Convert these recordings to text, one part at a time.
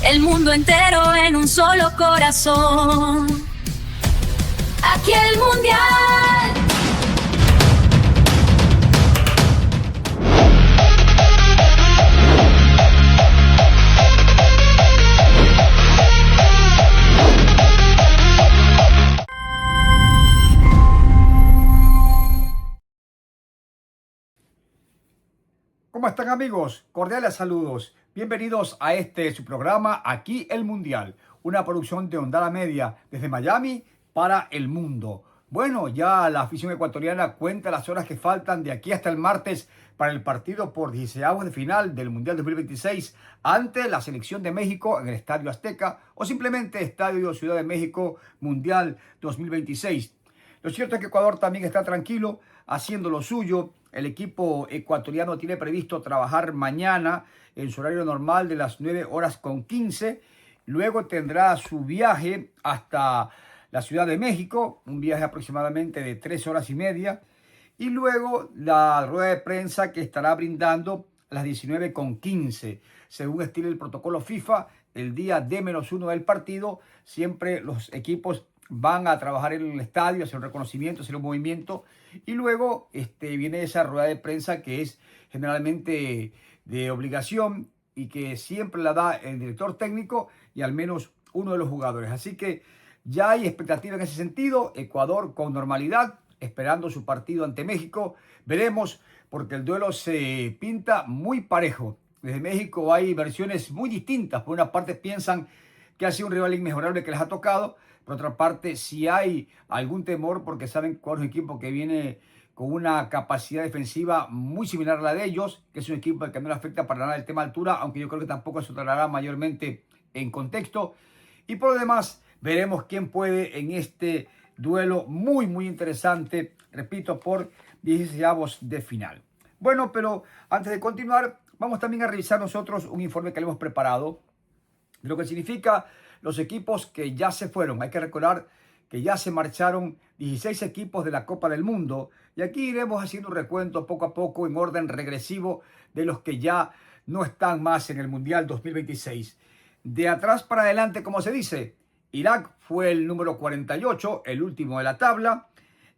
el mundo entero en un solo corazón. Aquí el Mundial. ¿Cómo están, amigos? Cordiales saludos. Bienvenidos a su programa Aquí el Mundial, una producción de Ondala Media desde Miami para el mundo. Bueno, ya la afición ecuatoriana cuenta las horas que faltan de aquí hasta el martes para el partido por 16avos de final del Mundial 2026 ante la selección de México en el Estadio Azteca o simplemente Estadio Ciudad de México Mundial 2026. Lo cierto es que Ecuador también está tranquilo, haciendo lo suyo. El equipo ecuatoriano tiene previsto trabajar mañana en su horario normal de las 9:15. Luego tendrá su viaje hasta la Ciudad de México, un viaje aproximadamente de 3 horas y media. Y luego la rueda de prensa que estará brindando a las 19:15. Según estila el protocolo FIFA, el día D-1 del partido, siempre los equipos van a trabajar en el estadio, hacer un reconocimiento, hacer un movimiento, y luego viene esa rueda de prensa que es generalmente de obligación y que siempre la da el director técnico y al menos uno de los jugadores. Así que ya hay expectativa en ese sentido. Ecuador con normalidad, esperando su partido ante México. Veremos, porque el duelo se pinta muy parejo. Desde México hay versiones muy distintas. Por una parte piensan que ha sido un rival inmejorable que les ha tocado. Por otra parte, si hay algún temor, porque saben cuál es un equipo que viene con una capacidad defensiva muy similar a la de ellos, que es un equipo que no le afecta para nada el tema altura, aunque yo creo que tampoco se tratará mayormente en contexto. Y por lo demás, veremos quién puede en este duelo muy interesante, repito, por 16avos de final. Bueno, pero antes de continuar, vamos también a revisar nosotros un informe que le hemos preparado de lo que significa los equipos que ya se fueron. Hay que recordar que ya se marcharon 16 equipos de la Copa del Mundo, y aquí iremos haciendo un recuento poco a poco en orden regresivo de los que ya no están más en el Mundial 2026. De atrás para adelante, como se dice, Irak fue el número 48, el último de la tabla.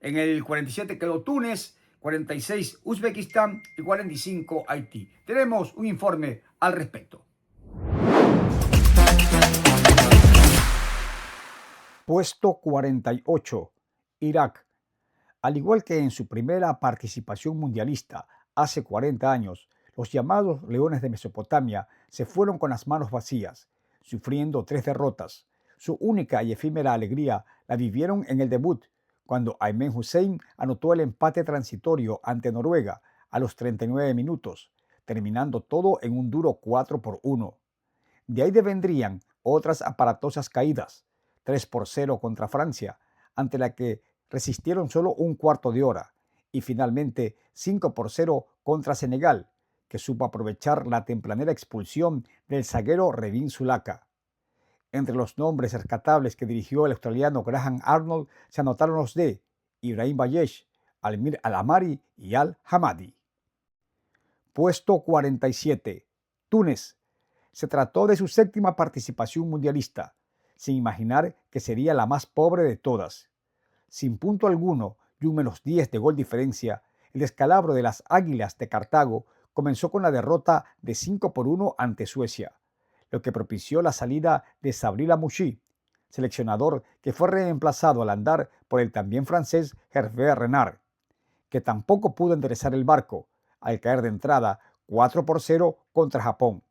En el 47 quedó Túnez, 46 Uzbekistán y 45 Haití. Tenemos un informe al respecto. Puesto 48, Irak. Al igual que en su primera participación mundialista hace 40 años, los llamados Leones de Mesopotamia se fueron con las manos vacías, sufriendo 3 derrotas. Su única y efímera alegría la vivieron en el debut, cuando Aymen Hussein anotó el empate transitorio ante Noruega a los 39 minutos, terminando todo en un duro 4-1. De ahí devendrían otras aparatosas caídas: 3-0 contra Francia, ante la que resistieron solo un cuarto de hora, y finalmente 5-0 contra Senegal, que supo aprovechar la tempranera expulsión del zaguero Revin Zulaka. Entre los nombres rescatables que dirigió el australiano Graham Arnold se anotaron los de Ibrahim Bayesh, Almir Al-Amari y Al-Hamadi. Puesto 47, Túnez. Se trató de su 7ª participación mundialista, sin imaginar que sería la más pobre de todas. Sin punto alguno y un -10 de gol diferencia, el descalabro de las Águilas de Cartago comenzó con la derrota de 5-1 ante Suecia, lo que propició la salida de Sabri Lamouchi, seleccionador que fue reemplazado al andar por el también francés Hervé Renard, que tampoco pudo enderezar el barco al caer de entrada 4-0 contra Japón,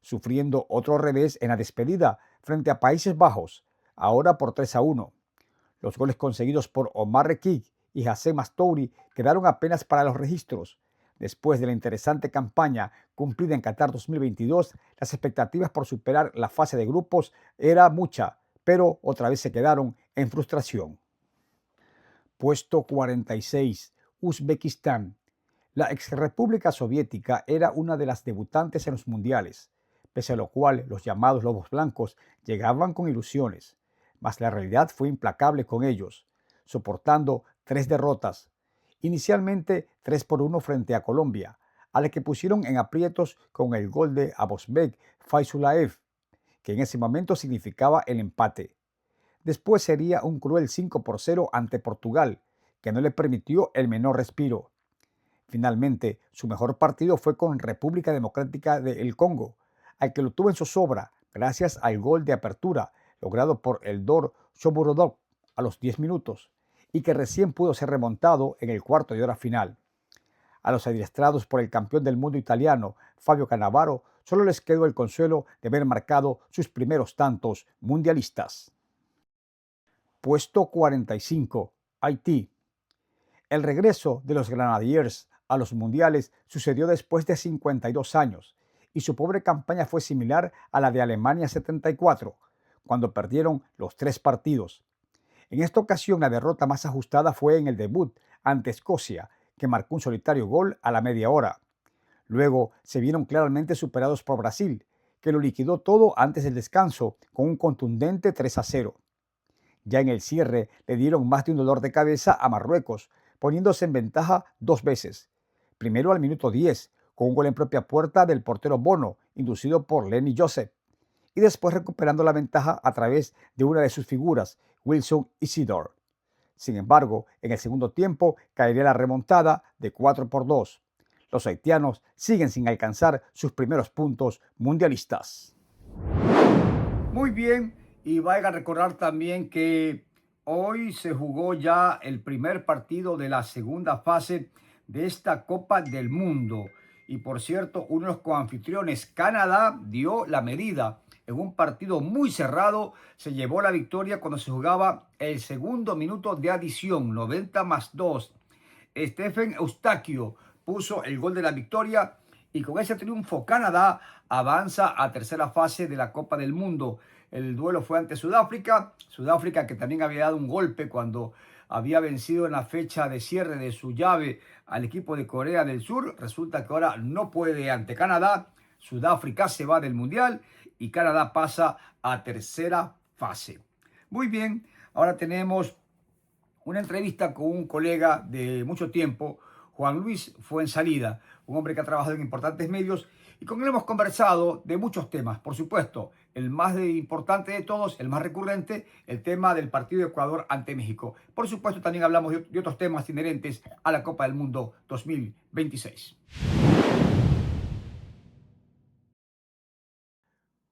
sufriendo otro revés en la despedida frente a Países Bajos, ahora por 3-1. Los goles conseguidos por Omar Rekik y Hassem Mastouri quedaron apenas para los registros. Después de la interesante campaña cumplida en Qatar 2022, las expectativas por superar la fase de grupos era mucha, pero otra vez se quedaron en frustración. Puesto 46, Uzbekistán. La exrepública soviética era una de las debutantes en los mundiales, pese a lo cual los llamados Lobos Blancos llegaban con ilusiones, mas la realidad fue implacable con ellos, soportando 3 derrotas. Inicialmente 3-1 frente a Colombia, a la que pusieron en aprietos con el gol de Abosbek Faizulaev, que en ese momento significaba el empate. Después sería un cruel 5-0 ante Portugal, que no le permitió el menor respiro. Finalmente, su mejor partido fue con República Democrática del Congo, al que lo tuvo en zozobra gracias al gol de apertura logrado por Eldor Shomurodov a los 10 minutos y que recién pudo ser remontado en el cuarto de hora final. A los adiestrados por el campeón del mundo italiano, Fabio Cannavaro, solo les quedó el consuelo de haber marcado sus primeros tantos mundialistas. Puesto 45. Haití. El regreso de los Grenadiers a los mundiales sucedió después de 52 años y su pobre campaña fue similar a la de Alemania 74, cuando perdieron los 3 partidos. En esta ocasión la derrota más ajustada fue en el debut ante Escocia, que marcó un solitario gol a la media hora. Luego se vieron claramente superados por Brasil, que lo liquidó todo antes del descanso con un contundente 3-0. Ya en el cierre le dieron más de un dolor de cabeza a Marruecos, poniéndose en ventaja 2 veces. Primero al minuto 10, con un gol en propia puerta del portero Bono, inducido por Lenny Joseph, y después recuperando la ventaja a través de una de sus figuras, Wilson Isidore. Sin embargo, en el segundo tiempo caería la remontada de 4-2. Los haitianos siguen sin alcanzar sus primeros puntos mundialistas. Muy bien, y vaya a recordar también que hoy se jugó ya el primer partido de la segunda fase de esta Copa del Mundo. Y por cierto, uno de los coanfitriones, Canadá, dio la medida. En un partido muy cerrado, se llevó la victoria cuando se jugaba el segundo minuto de adición, 90+2. Stephen Eustaquio puso el gol de la victoria y con ese triunfo Canadá avanza a tercera fase de la Copa del Mundo. El duelo fue ante Sudáfrica, Sudáfrica que también había dado un golpe cuando había vencido en la fecha de cierre de su llave al equipo de Corea del Sur. Resulta que ahora no puede ante Canadá. Sudáfrica se va del Mundial y Canadá pasa a tercera fase. Muy bien, ahora tenemos una entrevista con un colega de mucho tiempo, Juan Luis Fuenzalida, un hombre que ha trabajado en importantes medios y con él hemos conversado de muchos temas. Por supuesto, el más importante de todos, el más recurrente, el tema del partido de Ecuador ante México. Por supuesto, también hablamos de otros temas inherentes a la Copa del Mundo 2026.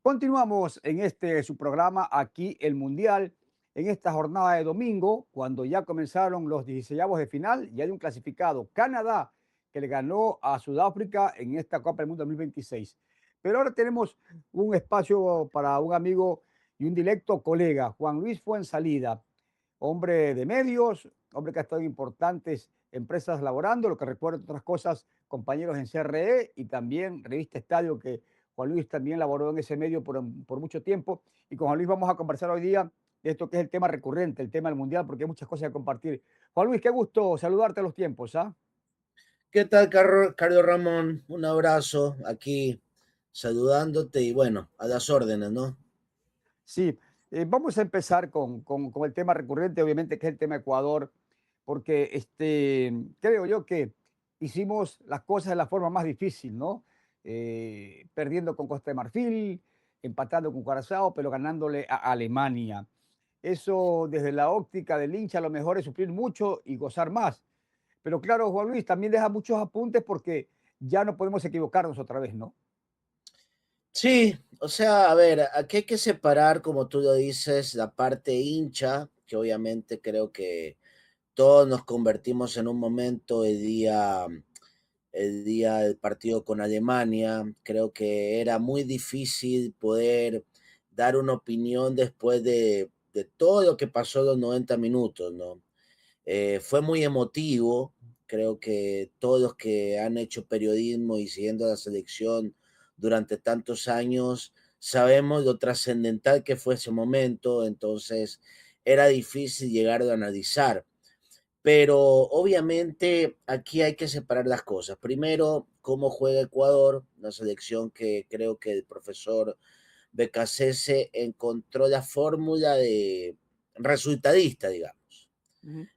Continuamos en su programa Aquí el Mundial, en esta jornada de domingo, cuando ya comenzaron los 16avos de final, ya hay un clasificado, Canadá, que le ganó a Sudáfrica en esta Copa del Mundo 2026. Pero ahora tenemos un espacio para un amigo y un directo colega, Juan Luis Fuenzalida, hombre de medios, hombre que ha estado en importantes empresas laborando, lo que recuerdo otras cosas, compañeros en CRE y también Revista Estadio, que Juan Luis también laboró en ese medio por mucho tiempo. Y con Juan Luis vamos a conversar hoy día de esto que es el tema recurrente, el tema del Mundial, porque hay muchas cosas que compartir. Juan Luis, qué gusto saludarte a los tiempos, ¿ah? ¿Qué tal, Carlos Ramón? Un abrazo aquí saludándote y bueno, a las órdenes, ¿no? Sí, vamos a empezar con el tema recurrente, obviamente, que es el tema Ecuador, porque creo yo que hicimos las cosas de la forma más difícil, ¿no? Perdiendo con Costa de Marfil, empatando con Curazao, pero ganándole a Alemania. Eso desde la óptica del hincha a lo mejor es sufrir mucho y gozar más. Pero claro, Juan Luis, también deja muchos apuntes porque ya no podemos equivocarnos otra vez, ¿no? Sí, o sea, a ver, aquí hay que separar, como tú lo dices, la parte hincha, que obviamente creo que todos nos convertimos en un momento el día del partido con Alemania. Creo que era muy difícil poder dar una opinión después de todo lo que pasó los 90 minutos, ¿no? Fue muy emotivo. Creo que todos los que han hecho periodismo y siguiendo la selección durante tantos años sabemos lo trascendental que fue ese momento. Entonces era difícil llegar a analizar. Pero obviamente aquí hay que separar las cosas. Primero, cómo juega Ecuador, una selección que creo que el profesor Becasese encontró la fórmula de resultadista, digamos.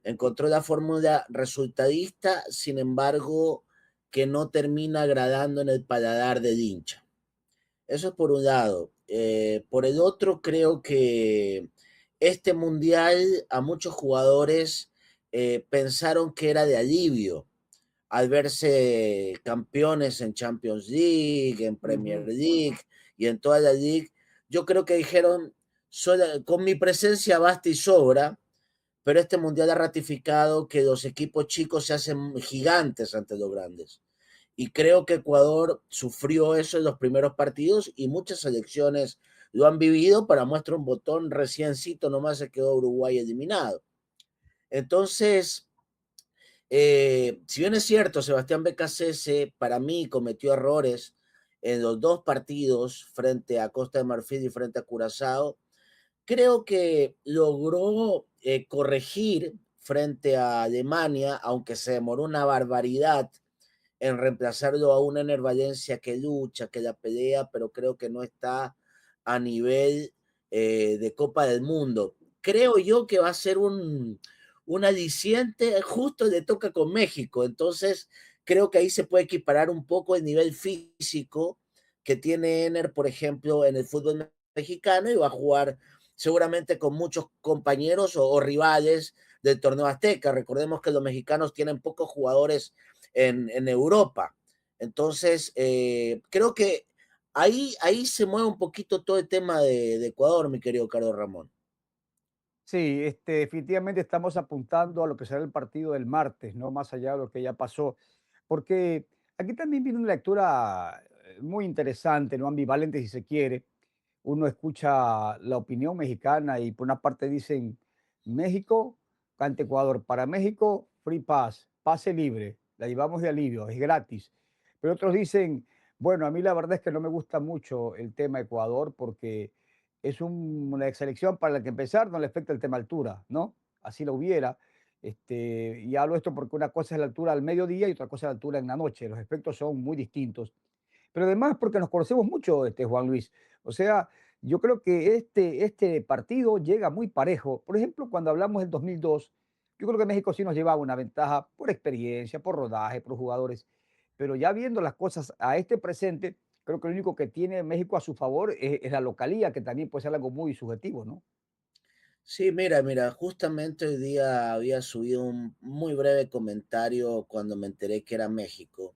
Encontró la fórmula resultadista, sin embargo, que no termina agradando en el paladar del hincha. Eso es por un lado. Por el otro, creo que este mundial a muchos jugadores pensaron que era de alivio al verse campeones en Champions League, en Premier Ujú. League y en toda la League. Yo creo que dijeron, con mi presencia basta y sobra, pero este mundial ha ratificado que los equipos chicos se hacen gigantes ante los grandes. Y creo que Ecuador sufrió eso en los primeros partidos y muchas selecciones lo han vivido. Para muestra un botón, reciencito nomás se quedó Uruguay eliminado. Entonces, si bien es cierto, Sebastián Becasese para mí cometió errores en los dos partidos frente a Costa de Marfil y frente a Curazao, creo que logró corregir frente a Alemania, aunque se demoró una barbaridad en reemplazarlo a un Ener Valencia que lucha, que la pelea, pero creo que no está a nivel de Copa del Mundo. Creo yo que va a ser un aliciente, justo le toca con México, entonces creo que ahí se puede equiparar un poco el nivel físico que tiene Ener, por ejemplo, en el fútbol mexicano, y va a jugar seguramente con muchos compañeros o rivales del torneo azteca. Recordemos que los mexicanos tienen pocos jugadores en Europa. Entonces, creo que ahí se mueve un poquito todo el tema de Ecuador, mi querido Carlos Ramón. Sí, definitivamente estamos apuntando a lo que será el partido del martes, no más allá de lo que ya pasó, porque aquí también viene una lectura muy interesante, no ambivalente si se quiere. Uno escucha la opinión mexicana y por una parte dicen México ante Ecuador. Para México, free pass, pase libre, la llevamos de alivio, es gratis. Pero otros dicen, bueno, a mí la verdad es que no me gusta mucho el tema Ecuador porque es una selección para la que empezar no le afecta el tema altura, ¿no? Así lo hubiera. Y hablo esto porque una cosa es la altura al mediodía y otra cosa es la altura en la noche. Los efectos son muy distintos. Pero además porque nos conocemos mucho, Juan Luis. O sea, yo creo que este partido llega muy parejo. Por ejemplo, cuando hablamos del 2002, yo creo que México sí nos llevaba una ventaja por experiencia, por rodaje, por jugadores. Pero ya viendo las cosas a este presente, creo que lo único que tiene México a su favor es la localía, que también puede ser algo muy subjetivo, ¿no? Sí, mira, justamente hoy día había subido un muy breve comentario cuando me enteré que era México.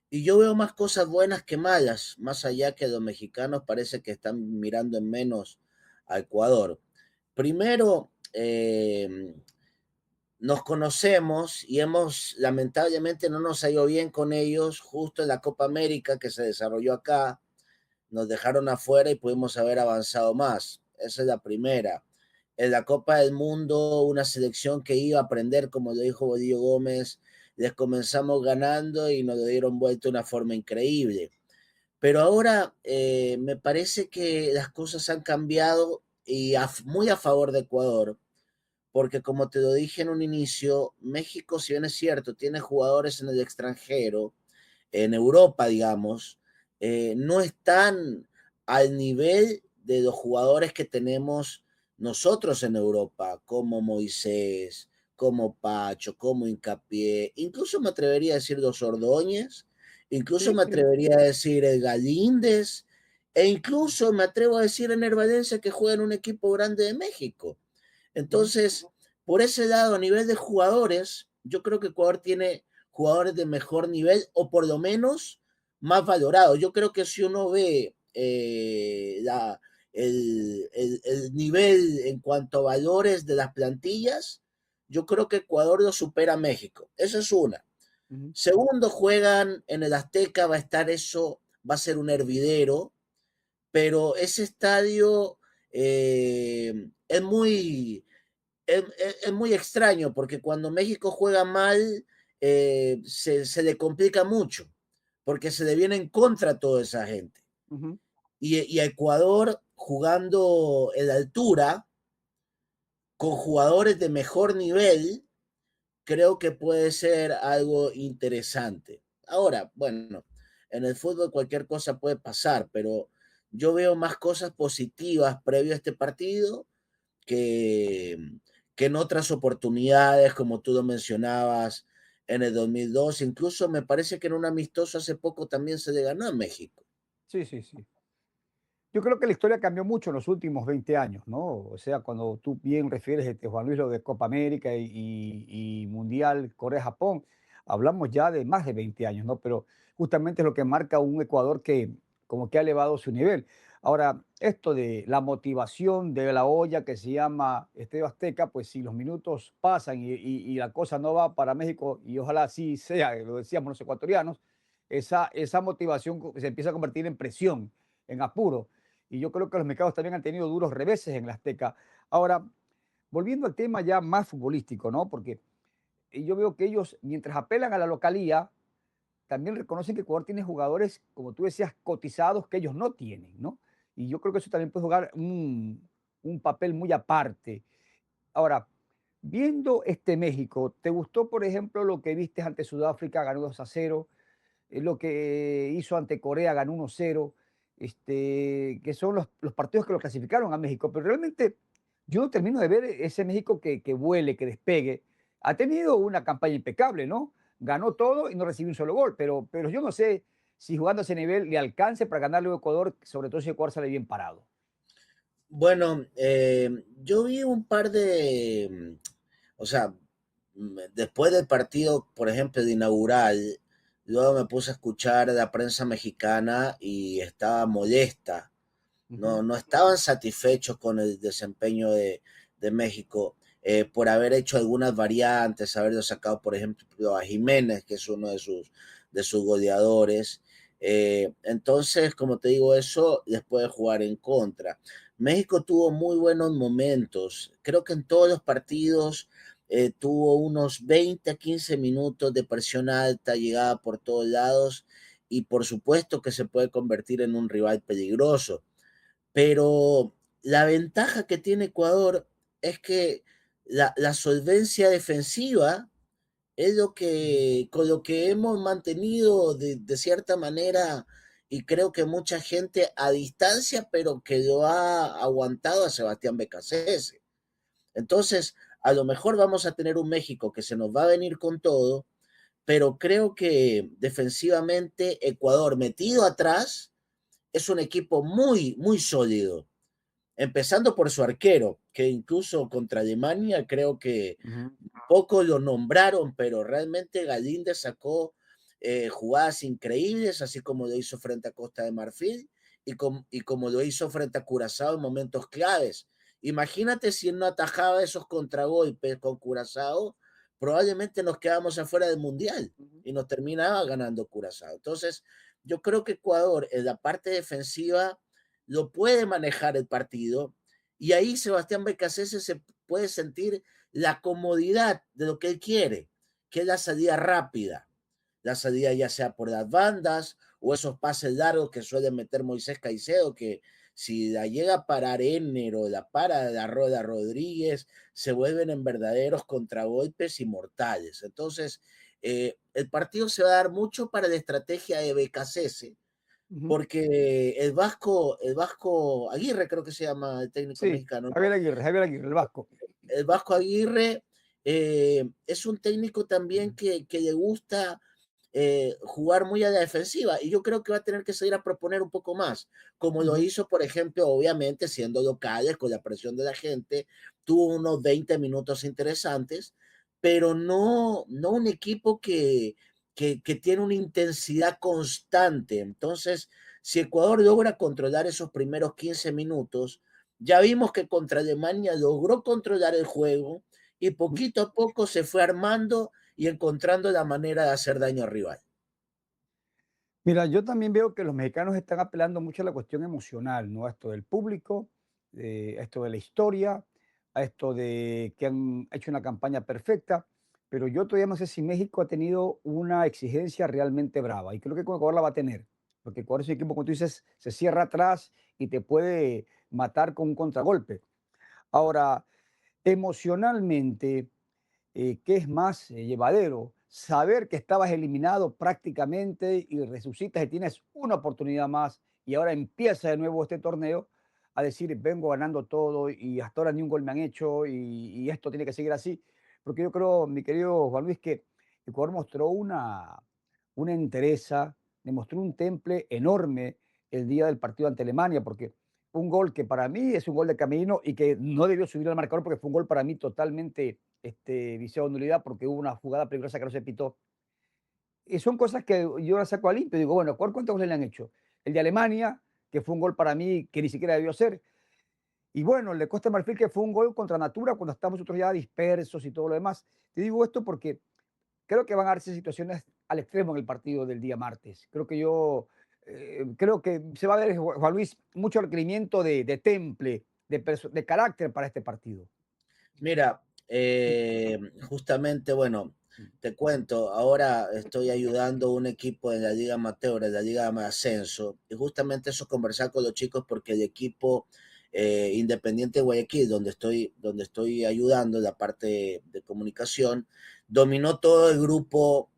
Y yo veo más cosas buenas que malas, más allá que los mexicanos parece que están mirando en menos a Ecuador. Primero, nos conocemos y lamentablemente no nos ha ido bien con ellos justo en la Copa América que se desarrolló acá. Nos dejaron afuera y pudimos haber avanzado más. Esa es la primera. En la Copa del Mundo, una selección que iba a aprender, como lo dijo Bolillo Gómez, les comenzamos ganando y nos lo dieron vuelta de una forma increíble. Pero ahora me parece que las cosas han cambiado y muy a favor de Ecuador, porque como te lo dije en un inicio, México, si bien es cierto, tiene jugadores en el extranjero, en Europa, digamos, no están al nivel de los jugadores que tenemos nosotros en Europa, como Moisés, como Pacho, como Hincapié, incluso me atrevería a decir los Ordóñez, incluso Sí, me sí. atrevería a decir el Galíndez, e incluso me atrevo a decir en Valencia que juega en un equipo grande de México. Ujú. Entonces, por ese lado, a nivel de jugadores, yo creo que Ecuador tiene jugadores de mejor nivel o por lo menos más valorados. Yo creo que si uno ve el nivel en cuanto a valores de las plantillas, yo creo que Ecuador lo supera a México. Esa es una. Ujú. Segundo, juegan en el Azteca, va a estar eso, va a ser un hervidero, pero ese estadio es muy extraño porque cuando México juega mal se le complica mucho porque se le viene en contra a toda esa gente. Ujú. Y a Ecuador jugando en la altura con jugadores de mejor nivel, creo que puede ser algo interesante. Ahora, bueno, en el fútbol cualquier cosa puede pasar, pero yo veo más cosas positivas previo a este partido que, que en otras oportunidades, como tú lo mencionabas, en el 2002. Incluso me parece que en un amistoso hace poco también se le ganó a México. Sí, sí, sí. Yo creo que la historia cambió mucho en los últimos 20 años, ¿no? O sea, cuando tú bien refieres, Juan Luis, lo de Copa América y Mundial Corea-Japón, hablamos ya de más de 20 años, ¿no? Pero justamente es lo que marca un Ecuador que como que ha elevado su nivel. Ahora, esto de la motivación de la olla que se llama Estadio Azteca, pues si los minutos pasan y la cosa no va para México, y ojalá así sea, lo decíamos los ecuatorianos, esa motivación se empieza a convertir en presión, en apuro. Y yo creo que los mercados también han tenido duros reveses en la Azteca. Ahora, volviendo al tema ya más futbolístico, ¿no? Porque yo veo que ellos, mientras apelan a la localía, también reconocen que Ecuador tiene jugadores, como tú decías, cotizados que ellos no tienen, ¿no? Y yo creo que eso también puede jugar un papel muy aparte. Ahora, viendo este México, ¿te gustó, por ejemplo, lo que viste ante Sudáfrica, ganó 2-0? Lo que hizo ante Corea, ganó 1-0, que son los partidos que lo clasificaron a México. Pero realmente yo no termino de ver ese México que vuele, que despegue. Ha tenido una campaña impecable, ¿no? Ganó todo y no recibió un solo gol, pero yo no sé si jugando a ese nivel le alcance para ganarle a Ecuador, sobre todo si Ecuador sale bien parado. Bueno, yo vi un par de, o sea, después del partido, por ejemplo, de inaugural, luego me puse a escuchar a la prensa mexicana y estaba molesta. Ujú. No estaban satisfechos con el desempeño de México por haber hecho algunas variantes, haberlo sacado, por ejemplo, a Jiménez, que es uno de sus goleadores. Entonces, como te digo, eso les puede jugar en contra. México tuvo muy buenos momentos. Creo que en todos los partidos tuvo unos 20 a 15 minutos de presión alta, llegada por todos lados y por supuesto que se puede convertir en un rival peligroso. Pero la ventaja que tiene Ecuador es que la solvencia defensiva es lo que, con lo que hemos mantenido de cierta manera, y creo que mucha gente a distancia, pero que lo ha aguantado a Sebastián Becasese. Entonces, a lo mejor vamos a tener un México que se nos va a venir con todo, pero creo que defensivamente Ecuador metido atrás es un equipo muy, muy sólido, empezando por su arquero, que incluso contra Alemania creo que Ujú. poco lo nombraron, pero realmente Galíndez sacó jugadas increíbles, así como lo hizo frente a Costa de Marfil y como lo hizo frente a Curazao en momentos claves. Imagínate si no atajaba esos contragolpes con Curazao, probablemente nos quedamos afuera del Mundial y nos terminaba ganando Curazao. Entonces, yo creo que Ecuador en la parte defensiva lo puede manejar el partido y ahí Sebastián Becasese se puede sentir la comodidad de lo que él quiere, que es la salida rápida, la salida ya sea por las bandas o esos pases largos que suele meter Moisés Caicedo, que si la llega a parar Enner o la para la Roda Rodríguez, se vuelven en verdaderos contragolpes y mortales. Entonces, el partido se va a dar mucho para la estrategia de Becasese, Ujú. porque el Vasco Aguirre creo que se llama el técnico Sí, mexicano, ¿no? Javier Aguirre, el Vasco. El Vasco Aguirre es un técnico también que le gusta jugar muy a la defensiva y yo creo que va a tener que salir a proponer un poco más, como lo Ujú. hizo, por ejemplo, obviamente siendo locales con la presión de la gente, tuvo unos 20 minutos interesantes, pero no un equipo que tiene una intensidad constante. Entonces, si Ecuador logra controlar esos primeros 15 minutos, ya vimos que contra Alemania logró controlar el juego y poquito a poco se fue armando y encontrando la manera de hacer daño al rival. Mira, yo también veo que los mexicanos están apelando mucho a la cuestión emocional, ¿no? A esto del público, a esto de la historia, a esto de que han hecho una campaña perfecta, pero yo todavía no sé si México ha tenido una exigencia realmente brava y creo que con Ecuador la va a tener, porque Ecuador es un equipo, como tú dices, se cierra atrás y te puede matar con un contragolpe. Ahora, emocionalmente, ¿qué es más llevadero? Saber que estabas eliminado prácticamente y resucitas y tienes una oportunidad más y ahora empieza de nuevo este torneo a decir, vengo ganando todo y hasta ahora ni un gol me han hecho y esto tiene que seguir así. Porque yo creo, mi querido Juan Luis, que Ecuador mostró una entereza, demostró un temple enorme el día del partido ante Alemania, porque un gol que para mí es un gol de camino y que no debió subir al marcador porque fue un gol para mí totalmente viciado de nulidad porque hubo una jugada peligrosa que no se pitó. Y son cosas que yo las saco a limpio y digo, bueno, ¿cuántos goles le han hecho? El de Alemania, que fue un gol para mí que ni siquiera debió ser. Y bueno, el de Costa de Marfil, que fue un gol contra Natura cuando estamos nosotros ya dispersos y todo lo demás. Te digo esto porque creo que van a darse situaciones al extremo en el partido del día martes. Creo que se va a ver, Juan Luis, mucho requerimiento de temple, de carácter para este partido. Mira, justamente, bueno, te cuento, ahora estoy ayudando a un equipo en la Liga Amateur, en la Liga de Ascenso, y justamente eso conversar con los chicos porque el equipo Independiente de Guayaquil, donde estoy ayudando en la parte de comunicación, dominó todo el grupo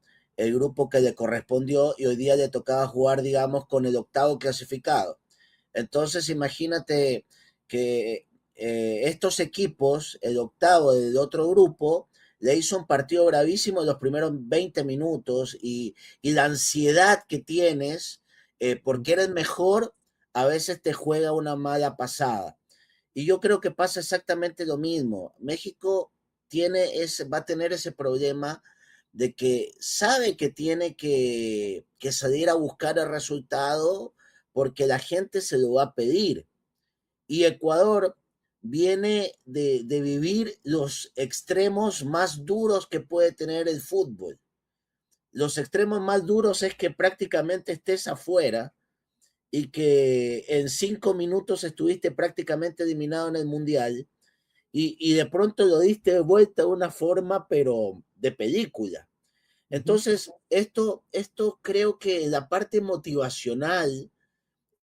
que le correspondió y hoy día le tocaba jugar, digamos, con el octavo clasificado. Entonces, imagínate que estos equipos, el octavo del otro grupo, le hizo un partido bravísimo en los primeros 20 minutos y la ansiedad que tienes, porque eres mejor, a veces te juega una mala pasada. Y yo creo que pasa exactamente lo mismo. México va a tener ese problema de que sabe que tiene que salir a buscar el resultado porque la gente se lo va a pedir. Y Ecuador viene de vivir los extremos más duros que puede tener el fútbol. Los extremos más duros es que prácticamente estés afuera y que en 5 minutos estuviste prácticamente eliminado en el Mundial y de pronto lo diste de vuelta de una forma, pero de película. Entonces, esto creo que la parte motivacional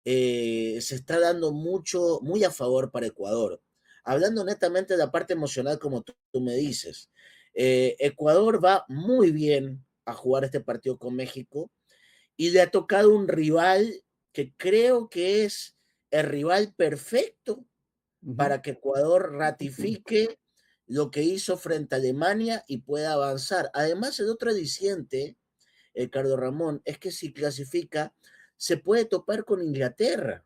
se está dando muy a favor para Ecuador. Hablando netamente de la parte emocional, como tú me dices, Ecuador va muy bien a jugar este partido con México y le ha tocado un rival que creo que es el rival perfecto Ujú. para que Ecuador ratifique lo que hizo frente a Alemania y pueda avanzar. Además, el otro aliciente, Carlos Ramón, es que si clasifica, se puede topar con Inglaterra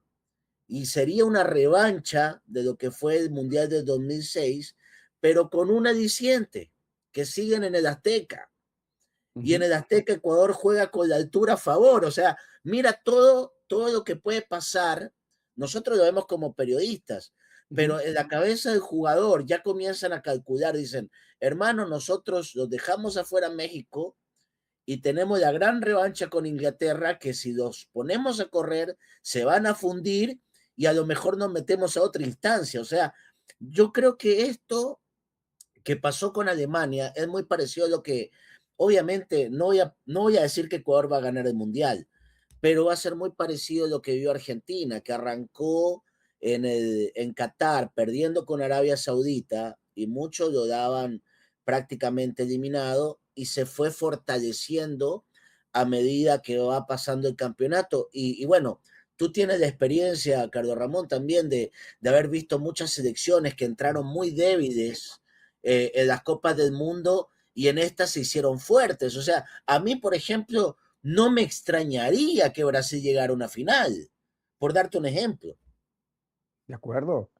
y sería una revancha de lo que fue el Mundial del 2006, pero con un aliciente, que siguen en el Azteca. Y en Ujú. el Azteca Ecuador juega con la altura a favor, o sea, mira todo lo que puede pasar. Nosotros lo vemos como periodistas, Ujú. pero en la cabeza del jugador ya comienzan a calcular, dicen, hermano, nosotros los dejamos afuera a México y tenemos la gran revancha con Inglaterra, que si los ponemos a correr, se van a fundir y a lo mejor nos metemos a otra instancia. O sea, yo creo que esto que pasó con Alemania es muy parecido a lo que, obviamente, no voy a decir que Ecuador va a ganar el Mundial, pero va a ser muy parecido a lo que vio Argentina, que arrancó en Qatar perdiendo con Arabia Saudita y muchos lo daban prácticamente eliminado y se fue fortaleciendo a medida que va pasando el campeonato. Y bueno, tú tienes la experiencia, Carlos Ramón, también de haber visto muchas selecciones que entraron muy débiles en las Copas del Mundo y en estas se hicieron fuertes. O sea, a mí, por ejemplo, no me extrañaría que Brasil llegara a una final, por darte un ejemplo. De acuerdo.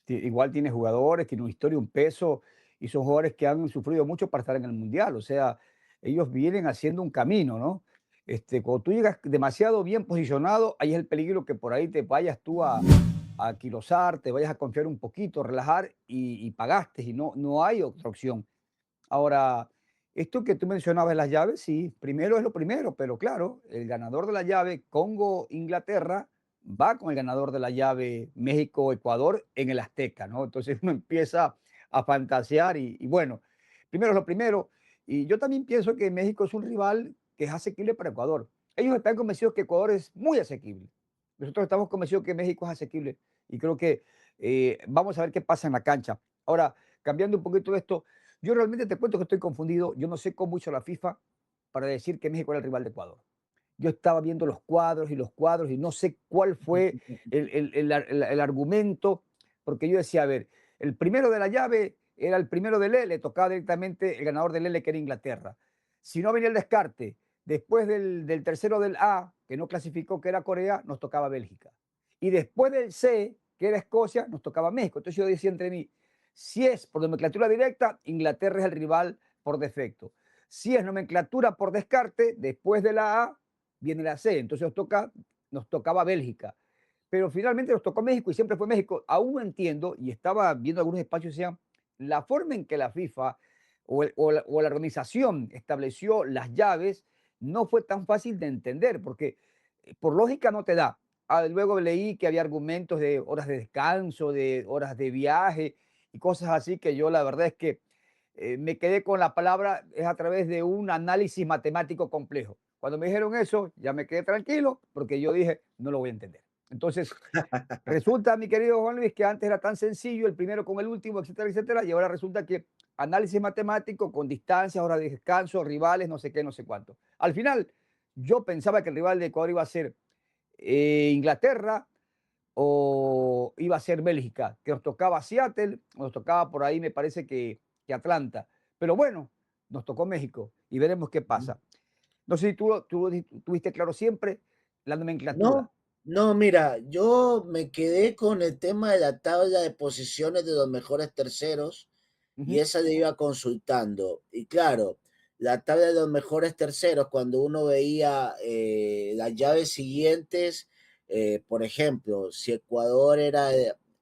Igual tiene jugadores, tiene una historia, un peso, y son jugadores que han sufrido mucho para estar en el Mundial. O sea, ellos vienen haciendo un camino, ¿no? Cuando tú llegas demasiado bien posicionado, ahí es el peligro que por ahí te vayas tú a quilosar, te vayas a confiar un poquito, relajar y pagaste, y no hay otra opción. Ahora, esto que tú mencionabas las llaves, sí, primero es lo primero, pero claro, el ganador de la llave Congo-Inglaterra va con el ganador de la llave México-Ecuador en el Azteca, ¿no? Entonces uno empieza a fantasear y bueno, primero es lo primero. Y yo también pienso que México es un rival que es asequible para Ecuador. Ellos están convencidos que Ecuador es muy asequible. Nosotros estamos convencidos que México es asequible y creo que vamos a ver qué pasa en la cancha. Ahora, cambiando un poquito de esto, yo realmente te cuento que estoy confundido. Yo no sé cómo hizo la FIFA para decir que México era el rival de Ecuador. Yo estaba viendo los cuadros y no sé cuál fue el argumento, porque yo decía, a ver, el primero de la llave era el primero del E, le tocaba directamente el ganador del L, que era Inglaterra. Si no venía el descarte, después del tercero del A, que no clasificó, que era Corea, nos tocaba Bélgica. Y después del C, que era Escocia, nos tocaba México. Entonces yo decía entre mí, si es por nomenclatura directa, Inglaterra es el rival por defecto. Si es nomenclatura por descarte, después de la A viene la C. Entonces nos tocaba Bélgica. Pero finalmente nos tocó México y siempre fue México. Aún no entiendo, y estaba viendo algunos espacios, decían, la forma en que la FIFA o la organización estableció las llaves no fue tan fácil de entender, porque por lógica no te da. Luego leí que había argumentos de horas de descanso, de horas de viaje y cosas así que yo la verdad es que me quedé con la palabra, es a través de un análisis matemático complejo. Cuando me dijeron eso, ya me quedé tranquilo porque yo dije, no lo voy a entender. Entonces, resulta, mi querido Juan Luis, que antes era tan sencillo, el primero con el último, etcétera, etcétera, y ahora resulta que análisis matemático con distancias, horas de descanso, rivales, no sé qué, no sé cuánto. Al final, yo pensaba que el rival de Ecuador iba a ser Inglaterra o iba a ser Bélgica, que nos tocaba Seattle, nos tocaba por ahí, me parece que Atlanta. Pero bueno, nos tocó México y veremos qué pasa. No sé si tú tuviste claro siempre la nomenclatura. No, no, mira, yo me quedé con el tema de la tabla de posiciones de los mejores terceros y Ujú. esa le iba consultando. Y claro, la tabla de los mejores terceros, cuando uno veía las llaves siguientes, por ejemplo, si Ecuador era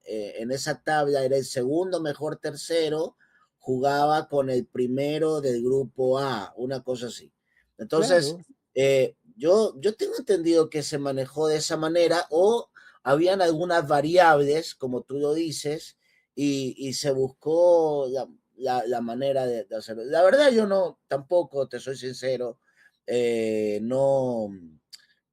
en esa tabla era el segundo mejor tercero, jugaba con el primero del grupo A, una cosa así. Entonces, Claro. yo tengo entendido que se manejó de esa manera o habían algunas variables, como tú lo dices, y se buscó la manera de hacerlo. La verdad yo no, tampoco, te soy sincero, no,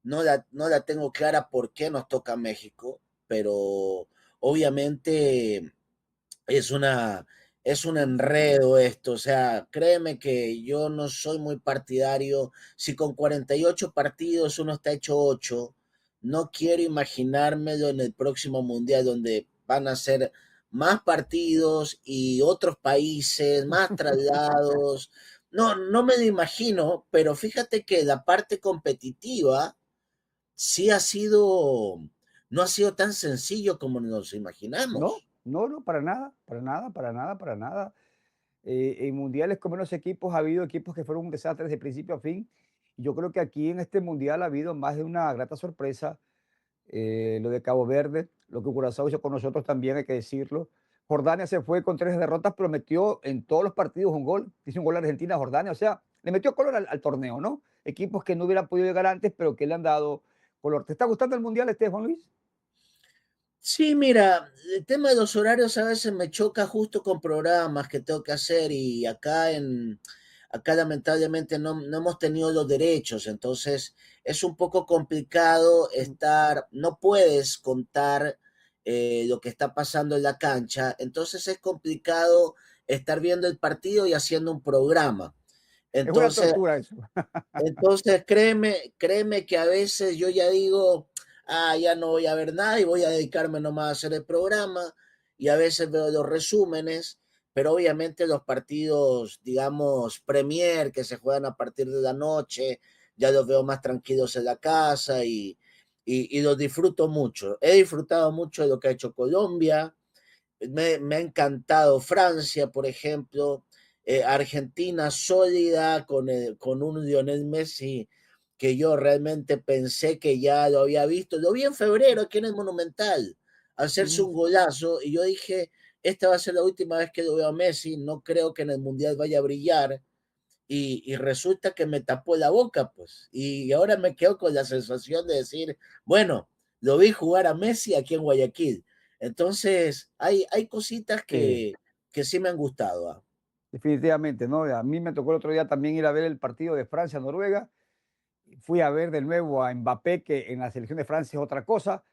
no la tengo clara por qué nos toca México, pero obviamente es una, es un enredo esto, o sea, créeme que yo no soy muy partidario. Si con 48 partidos uno está hecho 8, no quiero imaginármelo en el próximo mundial donde van a ser más partidos y otros países, más traslados. No, no me lo imagino, pero fíjate que la parte competitiva sí ha sido, no ha sido tan sencillo como nos No, imaginamos. no, no, para nada, para nada, para nada, para nada. En mundiales con menos equipos ha habido equipos que fueron un desastre de principio a fin. Y yo creo que aquí en este mundial ha habido más de una grata sorpresa. Lo de Cabo Verde, lo que Curazao hizo con nosotros también, hay que decirlo. Jordania se fue con 3 derrotas, pero metió en todos los partidos un gol. Hizo un gol a Argentina, a Jordania, o sea, le metió color al torneo, ¿no? Equipos que no hubieran podido llegar antes, pero que le han dado color. ¿Te está gustando el mundial este, Juan Luis? Sí, mira, el tema de los horarios a veces me choca justo con programas que tengo que hacer y acá lamentablemente no hemos tenido los derechos, entonces es un poco complicado Ujú. estar, no puedes contar lo que está pasando en la cancha, entonces es complicado estar viendo el partido y haciendo un programa. Es una Entonces, tortura eso. entonces, créeme que a veces yo ya digo, ya no voy a ver nada y voy a dedicarme nomás a hacer el programa y a veces veo los resúmenes, pero obviamente los partidos, digamos, Premier que se juegan a partir de la noche, ya los veo más tranquilos en la casa y los disfruto mucho. He disfrutado mucho de lo que ha hecho Colombia, me ha encantado Francia, por ejemplo, Argentina sólida con un Lionel Messi que yo realmente pensé que ya lo había visto. Lo vi en febrero aquí en el Monumental, hacerse Ujú. un golazo y yo dije, esta va a ser la última vez que lo veo a Messi, no creo que en el Mundial vaya a brillar. Y resulta que me tapó la boca, pues. Y ahora me quedo con la sensación de decir, bueno, lo vi jugar a Messi aquí en Guayaquil. Entonces, hay cositas Sí, que sí me han gustado. definitivamente, ¿no? A mí me tocó el otro día también ir a ver el partido de Francia-Noruega. Fui a ver de nuevo a Mbappé, que en la selección de Francia es otra cosa,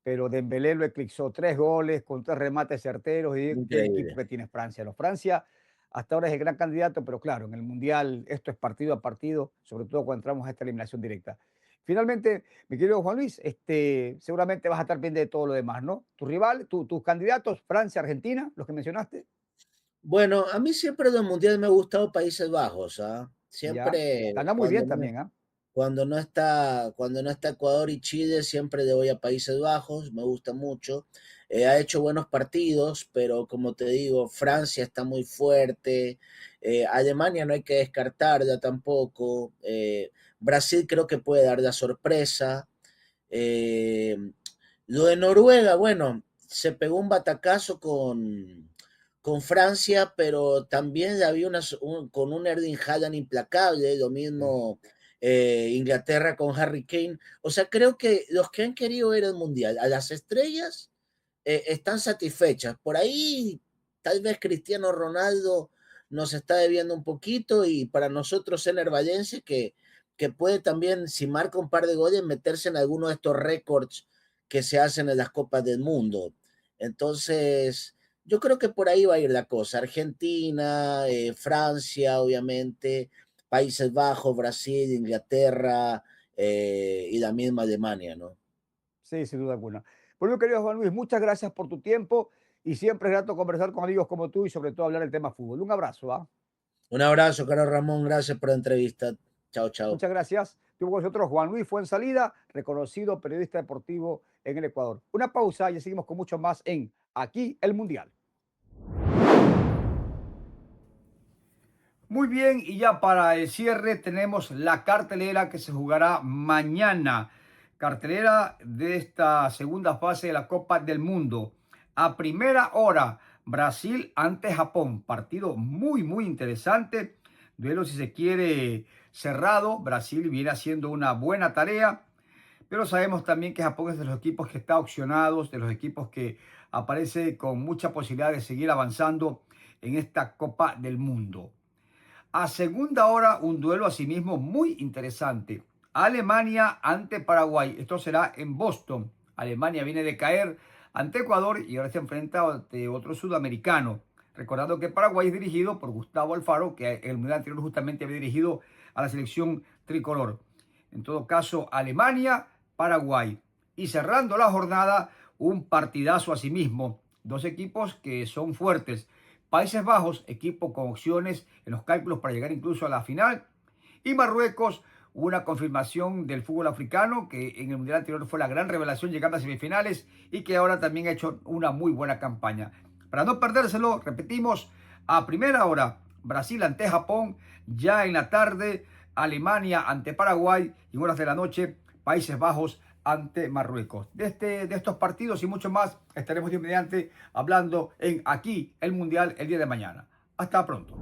pero Dembélé lo eclipsó, 3 goles con 3 remates certeros. Y qué equipo Increíble. que tiene Francia, ¿no? Francia hasta ahora es el gran candidato, pero claro, en el Mundial esto es partido a partido, sobre todo cuando entramos a esta eliminación directa. Finalmente, mi querido Juan Luis, seguramente vas a estar pendiente de todo lo demás, ¿no? Tu rival, tus candidatos, Francia, Argentina, los que mencionaste, Bueno, a mí siempre en los mundiales me ha gustado Países Bajos, ya, Siempre anda muy bien también, ¿ah? Cuando no está Ecuador y Chile, siempre le voy a Países Bajos, me gusta mucho. Ha hecho buenos partidos, pero como te digo, Francia está muy fuerte. Alemania no hay que descartarla tampoco. Brasil creo que puede dar la sorpresa. Eh, lo de Noruega, bueno, se pegó un batacazo con Francia, pero también había con un Erling Haaland implacable, lo Sí. mismo Inglaterra con Harry Kane. O sea, creo que los que han querido ver el Mundial, a las estrellas, están satisfechas. Por ahí, tal vez Cristiano Ronaldo nos está debiendo un poquito y para nosotros Ener Valencia, que puede también, si marca un par de goles, meterse en alguno de estos récords que se hacen en las Copas del Mundo. Entonces, yo creo que por ahí va a ir la cosa. Argentina, Francia, obviamente, Países Bajos, Brasil, Inglaterra y la misma Alemania, ¿no? Sí, sin duda alguna. Por lo querido Juan Luis, muchas gracias por tu tiempo y siempre es grato conversar con amigos como tú y sobre todo hablar del tema fútbol. Un abrazo, ¿ah? Un abrazo, Carlos Ramón. Gracias por la entrevista. Chao, chao. Muchas gracias. Tuvo con nosotros Juan Luis Fuenzalida, reconocido periodista deportivo en el Ecuador. Una pausa y seguimos con mucho más en Aquí el Mundial. Muy bien, y ya para el cierre tenemos la cartelera que se jugará mañana. Cartelera de esta segunda fase de la Copa del Mundo. A primera hora, Brasil ante Japón. Partido muy interesante. Duelo, si se quiere, cerrado. Brasil viene haciendo una buena tarea. Pero sabemos también que Japón es de los equipos que está opcionados, de los equipos que aparece con mucha posibilidad de seguir avanzando en esta Copa del Mundo. A segunda hora, un duelo asimismo muy interesante. Alemania ante Paraguay. Esto será en Boston. Alemania viene de caer ante Ecuador y ahora se enfrenta ante otro sudamericano. Recordando que Paraguay es dirigido por Gustavo Alfaro, que en el mundial anterior justamente había dirigido a la selección tricolor. En todo caso, Alemania, Paraguay. Y cerrando la jornada, un partidazo asimismo. Dos equipos que son fuertes. Países Bajos, equipo con opciones en los cálculos para llegar incluso a la final. Y Marruecos, una confirmación del fútbol africano que en el mundial anterior fue la gran revelación llegando a semifinales y que ahora también ha hecho una muy buena campaña. Para no perdérselo, repetimos, a primera hora, Brasil ante Japón, ya en la tarde, Alemania ante Paraguay y en horas de la noche, Países Bajos ante Marruecos. De estos partidos y mucho más estaremos de inmediato hablando en Aquí el Mundial el día de mañana. Hasta pronto.